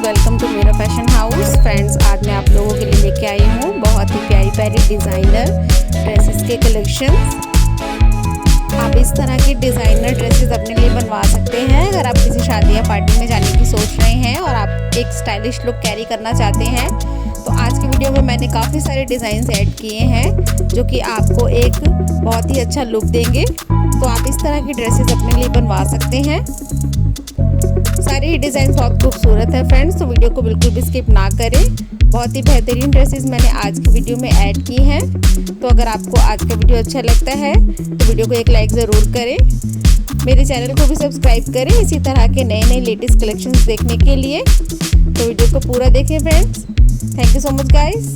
Welcome to मेरा fashion house. Friends, आज मैं आप लोगों के लिए लेके आई हूँ बहुत ही प्यारी प्यारी डिज़ाइनर ड्रेसेस के कलेक्शंस। आप इस तरह की डिज़ाइनर ड्रेसेस अपने लिए बनवा सकते हैं अगर आप किसी शादी या पार्टी में जाने की सोच रहे हैं और आप एक स्टाइलिश लुक कैरी करना चाहते हैं। तो आज की वीडियो में मैंने काफ़ी सारे डिज़ाइन ऐड किए हैं जो कि आपको एक बहुत ही अच्छा लुक देंगे। तो आप इस तरह की ड्रेसेस अपने लिए बनवा सकते हैं। सारे ही डिज़ाइन बहुत खूबसूरत है फ्रेंड्स, तो वीडियो को बिल्कुल भी स्किप ना करें। बहुत ही बेहतरीन ड्रेसेस मैंने आज की वीडियो में ऐड की हैं। तो अगर आपको आज का वीडियो अच्छा लगता है तो वीडियो को एक लाइक ज़रूर करें। मेरे चैनल को भी सब्सक्राइब करें इसी तरह के नए नए लेटेस्ट कलेक्शंस देखने के लिए। तो वीडियो को पूरा देखें friends. Thank you so much guys.